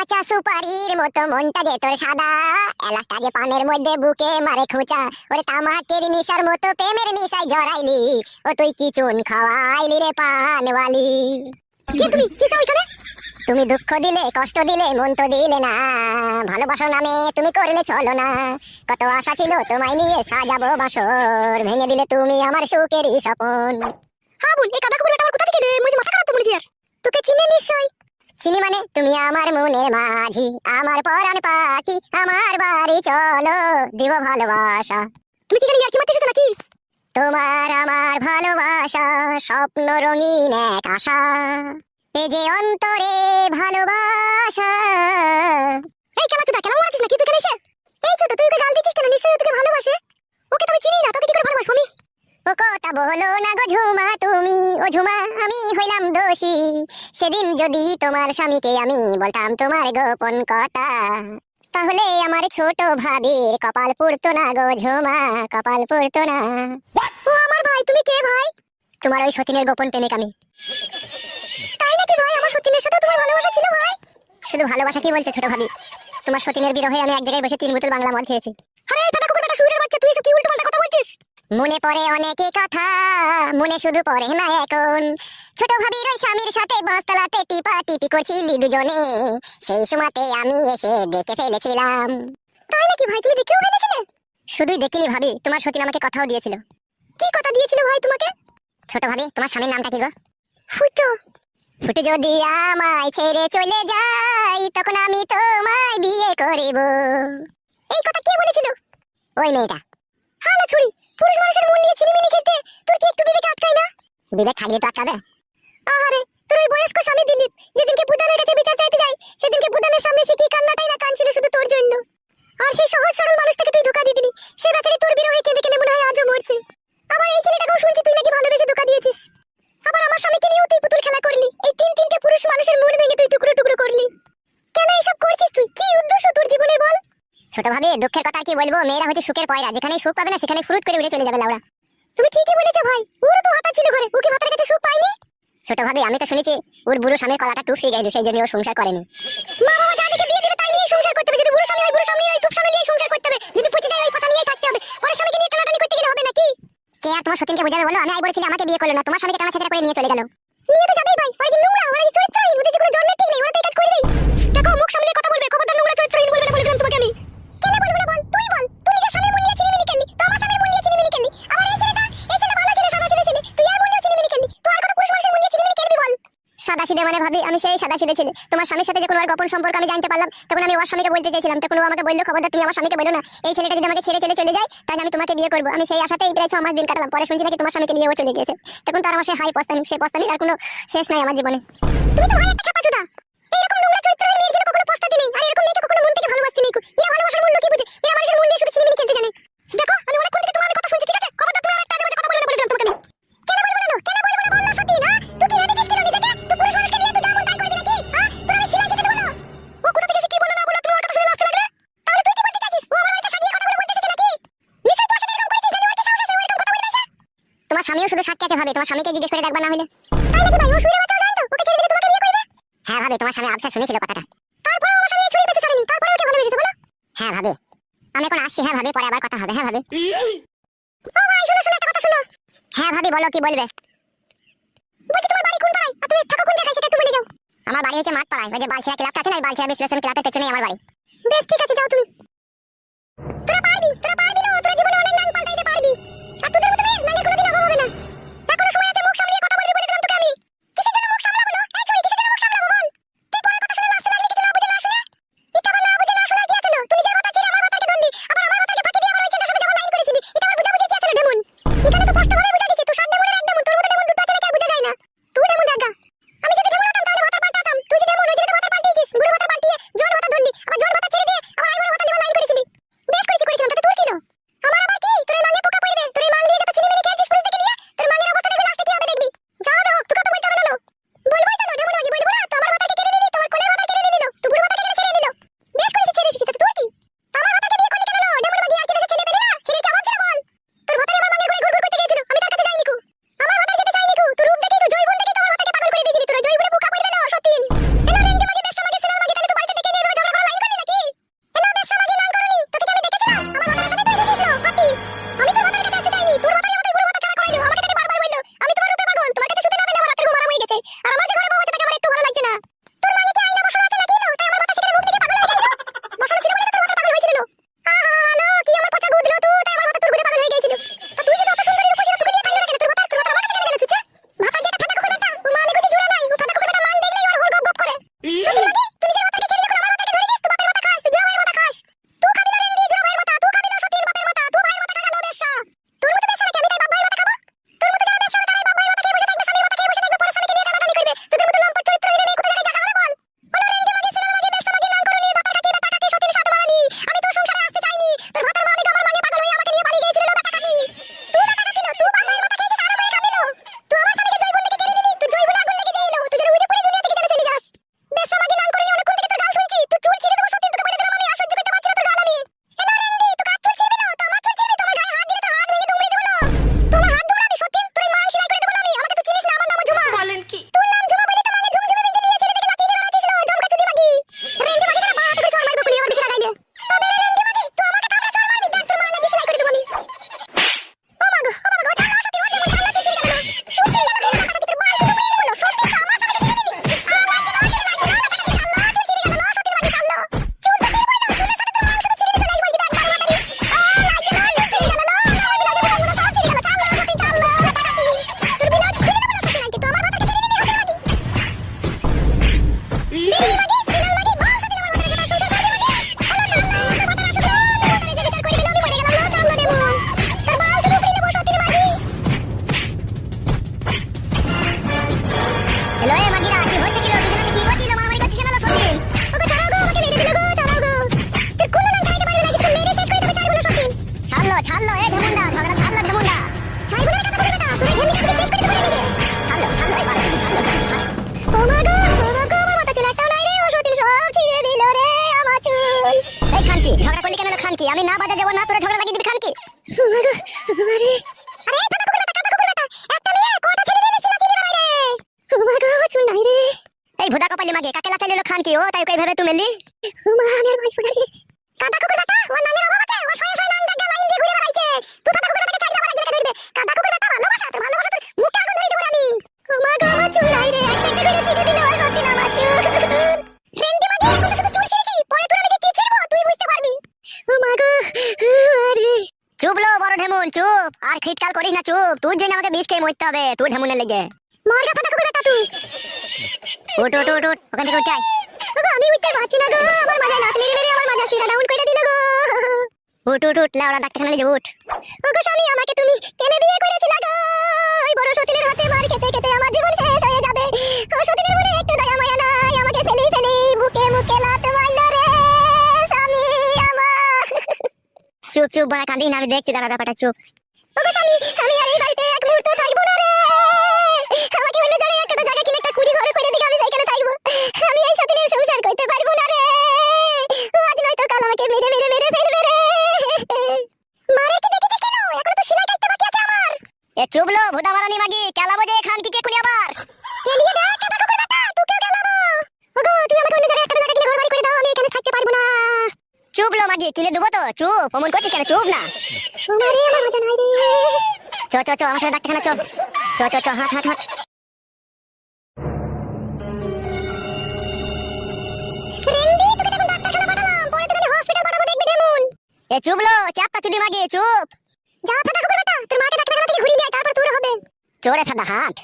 কাঁচা সুপারির মতো মনটা যে তোর সাদা, এলাচটা যে পানের মধ্যে বুকে মারে খোঁচা, ওরে তামাকের নিশার মতো প্রেমের নিশায় জড়াইলি, ও তুই কি চুন খাওয়াইলি রে পানওয়ালি। কে তুমি? কি চাও এখানে? তুমি দুঃখ দিলে কষ্ট দিলে মন তো দিলে না, ভালোবাসার নামে তুমি করলে চলো না। কত আশা ছিল তোমায় নিয়ে সাজাবো বাসর, ভেঙে দিলে তুমি আমার সুখেরই স্বপন। হ্যাঁ বোন, এই কাদা কুকুরটা আমার কোথা থেকে এলে? মুঝে মাথা খারাপ তো মনে আর। তোকে চিনে নিশ্চয়। চিনি মানে? তুমি আমার মনের মাঝি, আমার পরাণ পাখি, আমার বাড়ি চলো দিব ভালোবাসা। তুমি কি ইয়ার্কি মারতেছো নাকি? তোমার আমার ভালোবাসা স্বপ্ন রঙিন এক আশা, এই যে অন্তরে ভালোবাসা। এই কেলা চুদা, কেলা মারছিস নাকি তুই? কেন এসে এই ছোট তুই ওকে গাল দিচ্ছিস কেন? নিশ্চয়ই তোকে ভালোবাসে। ওকে তো আমি চিনি না, তোকে কি করে ভালোবাসবো আমি? ও কথা বলো না গো ঝুমা তুমি, ও ঝুমা আমি হইলাম দোষী। সেদিন যদি তোমার স্বামীকে আমি বলতাম তোমার গোপন কথা, তাহলে আমার ছোট ভাবির কপাল পুড়তো না গো ঝুমা, কপাল পুড়তো না। ও আমার ভাই, তুমি কে ভাই? তোমার ওই সতীনের গোপন প্রেমিক আমি। তাই নাকি ভাই? আমার সতীনের সাথে তোমার ভালোবাসা ছিল ভাই? শুধু ভালোবাসা কি বলছো ছোট ভাবি, তোমার সতীনের বিরহে আমি এক জায়গায় বসে 3 বোতল বাংলা মদ খেয়েছি। আরে কাটা কুকুর বেটা শুয়োরের বাচ্চা, তুই এসব কি উল্টোপাল্টা কথা বলছিস? মনে পড়ে অনেকই কথা, মনে শুধু পড়ে না এখন। ছোট ভাবির ওই স্বামীর সাথে বাঁশতলাতে টিপা টিপি করছিলি দুজনে, সেই সময়তে আমি এসে দেখে ফেলেছিলাম। তাই নাকি ভাই? তুমি দেখেও ফেলেছিলে? শুধুই দেখিনি ভাবি, তোমার সতীন আমাকে কথাও দিয়েছিল। কি কথা দিয়েছিল ভাই তোমাকে? ছোট ভাবি, তোমার স্বামীর নামটা কি গো? ফুটো। ফুটো যদি আমায় ছেড়ে চলে যায়, তখন আমি তোমায় বিয়ে করিব। এই কথা কে বলেছিল? ওই মেয়েটা। হালা ছুরি, পুরুষ মানুষের মূল নিয়ে ছিনিমিনি খেলতে তোর কি একটু বিবেক আটকায় না? বিবেক থাকলে তো আটকাবে। আরে তোর ওই বয়স্ক স্বামী দিলীপ যেদিনকে বুদানের কাছে বিচার চাইতে যায়, সেদিনকে বুদানের সামনে সে কি কান্নাটাই না কাঁদছিল শুধু তোর জন্য। আর সেই সহজ সরল মানুষটাকে তুই ধোঁকা দিয়ে দিলি, সে বেচারি তোর বিরহে কেঁদে কেঁদে মনে হয় আজও মরছে। আবার এই ছেলেটাকেও শুনছি তুই নাকি ভালোবেসে ধোঁকা দিয়েছিস। আবার আমার স্বামীকে নিয়েও তুই পুতুল খেলা করলি, এই 3-3টে পুরুষ মানুষের মন ভেঙে তুই টুকরো টুকরো করলি। কেন এইসব করছিস তুই? কি উদ্দেশ্য তোর জীবনের বল? ছোট ভাবি, দুঃখের কথা কি বলবো, মেয়েরা হচ্ছে সুখের পয়রা, যেখানে সুখ পাবে না সেখানে ফুরুত করে উড়ে চলে যাবে লাউড়া। তুমি ঠিকই বলেছো ভাই, ওরও তো ভাতা ছিল ঘরে, ওকে ভাতার কাছে সুখ পাইনি। ছোট ভাবি, আমি তো শুনেছি ওর বুড়ো স্বামীর কলাটা টুপসে গেল, সেই জন্য ও সংসার করেনি। মা বাবা যাদেরকে বিয়ে দিবে তাই নিয়ে সংসার করতে হবে। যদি বুড়ো স্বামী হয়, বুড়ো স্বামী ওই টুপসামি নিয়ে সংসার করতে হবে। যদি পচে যায় ওই কথা নিয়েই থাকতে হবে। পরের স্বামীকে নিয়ে টানাটানি করতে গেলে হবে নাকি? কে আর তোমার সতীনকে বোঝাবে বলো? আমি আই বলেছিলাম আমাকে বিয়ে করলো না, তোমার স্বামীকে টানাছেঁচড়া করে নিয়ে চলে গেল। নিয়ে তো যাবেই ভাই, ওরা যে নোংরা, ওরা যে চরিত্রহীন, ওদের যে কোনো জন্মের ঠিক নেই, ওরা তো এই কাজ করবেই। দেখো মুখ সামলে কথা বলবে, খবরদার নোংরা চরিত্রহীন বলবে না, বলে দিলাম তোমাকে আমি। কেন বলবো না বল? তুই বল, তুই নিজের স্বামীর মূল্য নিয়ে ছিনিমিনি খেললি, তো আমার স্বামীর মূল্য নিয়ে ছিনিমিনি খেললি। আবার এই ছেলেটা, এই ছেলে ভালো ছেলে, সাদা ছেলে ছেলে, তুই আর মূল্য ছিনিমিনি খেললি। তো আর কত পুরুষ মানুষের মূল্য ছিনিমিনি খেলবি বল? সাদা সিধে মানে ভাবি আমি সেই সাদা সিধে ছেলে। তোমার স্বামীর সাথে যখন ওর গোপন সম্পর্ক আমি জানতে পারলাম, তখন আমি ওর স্বামীকে বলতে চেয়েছিলাম, তখন ও আমাকে বললো খবরদার তুমি আমার স্বামীকে বলো না, এই ছেলেটা যদি আমাকে ছেড়ে চলে যায় তাহলে আমি তোমাকে বিয়ে করবো। আমি সেই আশাতেই প্রায় 6 মাস দিন কাটালাম। পরে শুনছি নাকি তোমার স্বামীকে নিয়ে ও চলে গিয়েছে। তখন তো আর আমার সেই হাই পস্তানি, সেই পস্তানির আর কোনো শেষ নাই আমার জীবনে। তুমি তো ভাই একটা খেপাচোদা। এরকম নোংরা চরিত্রের মেয়ের জন্য কখনো পস্তাতে নেই, আর এরকম মেয়েকে কখনো মন থেকে ভালোবাসতে নেই। এরা ভালোবাসার মূল্য কি বুঝে? এরা মানুষের মূল্য শুধু ছিনিমিনি খেলতে জানে। দেখো আমি অনেকক্ষণ থেকে তোমার কথা শুনছি, ঠিক আছে? খবরদার তুমি আর একটা আজে বাজে কথা বলবে না, বলে দিলাম তোমাকে আমি। কেন বলবো না? কেন বলবো না বল না সত্যি না? তুই কি ভেবেছিস কি নিজেকে? তুই পুরুষ মানুষকে নিয়ে তুই যা মন তাই করবি নাকি? হ্যাঁ, তোর আমি সিলাই কেটে দেবো না। ও কোথা থেকে এসে কি বলো না বলো, তুমি ওর কথা শুনে লাফতে লাগলে? তাহলে তুই কি বলতে চাইছিস? ও আমার বাড়িতে সাজিয়ে কথাগুলো বলতে এসেছে নাকি? নিশ্চয়ই তোর সাথে এরকম করেছিস, নাহলে ওর কি সাহস আছে ও এরকম কথা বলবে এসে? তোমার স্বামীও শুধু সাক্ষী আছে ভাবে, তোমার স্বামীকে জিজ্ঞেস করে দেখবা না হলে। তাই নাকি ভাই? ও শুনে বাচ্চা জানতো ওকে ছেড়ে দিলে তোমাকে বিয়ে করবে? হ্যাঁ ভাবে, তোমার স্বামী আবসা শুনেছিল কথাটা। তারপরে আমার স্বামী ছুরি পেঁচে ছাড়েনি, তারপরে ওকে ভালোবেসেছে বলো? হ্যাঁ ভাবে, আমি এখন আসছি। হ্যাঁ ভাবে, পরে আবার কথা হবে। হ্যাঁ ভাবে। ও ভাই শোনো শোনো, একটা কথা শোনো। হ্যাঁ ভাবি বলো, কি বলবে? বলছি তোমার বাড়ি কোন পাড়ায়, আর তুমি থাকো কোন জায়গায় সেটা একটু বলে দাও। আমার বাড়ি হচ্ছে মাঠ পাড়ায়, ওই যে বালছিয়া ক্লাবটা আছে না, এই বালছিয়া বিশ্লেষণ ক্লাবের পেছনেই আমার বাড়ি। বেশ ঠিক আছে, যাও তুমি। তোরা পারবি, তোরা পারবি না, তোরা জীবনে অনেক নাম পাল্টাইতে পারবি। আর তোদের মতো মেয়ের নামের কোনোদিন অভাব হবে না। এখনো সময় আছে, মুখ সামলিয়ে কথা বলবি বলে দিলাম তোকে আমি। কিসের জন্য মুখ সামলাবো না? এই ছড়ি কিসের জন্য মুখ সামলাবো বল? তুই পরের কথা শুনে লাফতে লাগলি, কিছু না বুঝে না শুনে। এটা আবার না বুঝে না শোনার কি আছে? তুই নিজের কথা ছেড়ে আমার কথাকে ধরলি, আবার আমার কথাকে ফাঁকি দিয়ে আবার ওই ছেলের সাথে যাওয়া লাইন করেছিলি। এটা আবার বুঝাবুঝি কি আছে রে ডেমন? এখানে তো স্পষ্ট ভাবে বুঝা গেছে তুই সব ডেমনের এক ডেমন। তোর মতো ডেমন দুটো আছে নাকি আর বুঝা যায় না? তুই ডেমন দেখা। আমি যদি ডেমন হতাম তাহলে ভাতা পাল্টাতাম। তুই যে ডেমন, ওই জন্য তো ভাতা পাল্টিয়েছিস। বুড়ো ভাতা পাল্টিয়ে জোর ভাতা ধরলি, আবার জোর ভাতা ছেড়ে দিয়ে আবার আইবুড়ো ভাতা লিবা লাইন করেছিলি। বেশ করেছিলাম, তাতে তোর কি লো? আমার আবার কি? তোর এই মাঙ্গে পোকা পড়বে, তোর এই মাং নিয়ে যত ছিনিমিনি খেয়েছিস পুরুষ দেখে নিয়ে, তোর মাঙ্গের অবস্থা দেখবি লাস্টে কি হবে দেখবি। যাও রে, তোকে তো বলতে হবে না লো। বলবোই তো লো, ডেমন বাজি বলবো না? তো আমার ভাতাকে কেড়ে নিলি, তোমার কোলের ভাতা কেড়ে নিলি লো, তুই বুড়ো ভাতাকে কেড়ে ছেড়ে নিলো। বেশ করেছিস, ছেড়ে এসেছিস, তাতে তোর কি? আমার ভাতাকে বিয়ে করলি কেন লো? ডেমন বাজি আর কেড়ে ছেলে পেলি না? ছেলে কি অভাব ছিল বল? তোর ভাতাই আমার মাঙ্গের ঘুরে ঘুর ঘুর করতে গিয়েছিল, আমি তার কাছে যাইনি কু। আমার ভাতায় যেতে চাইনি কু, তোর রূপ দেখি, তুই জয়বুন দেখি তো আমার ভাতাকে পাগল করে দিয়েছিলি। তোর জয়বুনে পোকা পড়বে লো সতীন। এলো রেঙ্গে মাগি বেশ মাগি সিনার মাগি। খানকি, আমি না বাজা যাবো না, তোরা ঝগড়া লাগিয়ে দিবি খানকি। আরে আরে ফাটা কুকুর বেটা, কাটা কুকুর বেটা, একটা মেয়ে কটা ছেলে নিয়ে চিল্লাচিল্লি বাড়াই রে। ও মা গো চুল নাই রে। এই ভুদা কপালি মাগে কাকেলা চাইলো খানকি, ও তাই কই ভাবে তুমি এলি। ও মা আমি আর বাঁচবো না রে। কাটা কুকুর বেটা ওর নামের অভাব আছে, ও শয়ে শয়ে নাম ডাকে লাইন দিয়ে ঘুরে বেড়াইছে। তুই ফাটা কুকুর বেটাকে চাইবা বাড়াই ধরবে। কাটা কুকুর বেটা ভালোবাসা, তোর ভালোবাসা তোর মুখে আগুন ধরে দেব আমি। ও মা গো আমার চুল নাই রে, একটা একটা করে ছিঁড়ে দিল, সত্যি না আমার চুল। ফ্রেন্ডি মাগে এখন তো শুধু চুল ছিঁড়েছি, পরে তোর আমি যে কি ছিঁড়বো তুই বুঝতে পারবি। ও মা গো আরে চুপ লো বড় ঢেমুন চুপ, আর খিটকাল করিস না চুপ, তুই জন্য আমাকে বিষ খেয়ে মরতে হবে তুই ঢেমুনের লেগে। মরগা ফাটা কুকুর বেটা তুই। উঠ উঠ উঠ উঠ ওখান থেকে উঠাই। ওগো আমি উঠতে পারছি না গো, আমার মাথায় লাত মেরে মেরে আমার মাথা শিরা ডাউন করে দিল গো। উঠ উঠ উঠ লাউড়া ডাক্তারখানা নিয়ে উঠ। ওগো স্বামী আমাকে তুমি কেন বিয়ে করেছিলা গো? ওই বড় সতীনের হাতে মার খেতে খেতে আমার জীবন শেষ হয়ে যাবে। ও সতীনের মনে একটু দয়া মায়া নাই, আমাকে ফেলি ফেলি বুকে মুখে লাত মারলো রে স্বামী আমার। চুপ চুপ বড় কাঁদিস না, আমি দেখছি দাঁড়া ব্যাপারটা চুপ। ওগো স্বামী আমি আর এই বাড়িতে এক মুহূর্ত থাকবো না রে, আমাকে অন্য জায়গায় একটা জায়গা কিনে একটা কুড়ি ঘরে করে দিকে আমি সেইখানে থাকবো। আমি এই সতীনের সংসার করতে পারবো না রে, আজ নয়তো কাল আমাকে মেরে মেরে মেরে ফেলবে রে। মারে কি দেখেছিস কেন? এখনো তো সেলাই কাটতে বাকি আছে আমার। এ চুপ লো ভুদা মারানি মাগি, কেলাবো যে খান কি কে কুনি আবার কেলিয়ে দে কাটা কুকুর বেটা, তোকেও কেলাবো। ওগো তুই আমাকে অন্য জায়গায় একটা জায়গা কিনে ঘর বাড়ি করে দাও, আমি এখানে থাকতে পারবো না। চুপ লো মাগি কিনে দেবো তো, চুপ অমন করছিস কেন, চুপ না। মারে আমার মজা নাই রে। চ চ চ আমার সাথে ডাক্তারখানা চ চ চ চ হাট হাট হাট। ফ্রেন্ডি তোকে তখন ডাক্তারখানা পাঠালাম, পরে তোকে হসপিটাল পাঠাবো দেখবি ঢেমুন। এ চুপ লো চাপটা চুদি মাগি চুপ। যা ফাটা কুকুর বেটা তোর মাকে ডাক্তারখানা থেকে ঘুরিয়ে নিয়ে আয়, তারপর তোর হবে। চোরে ফাদা হাট।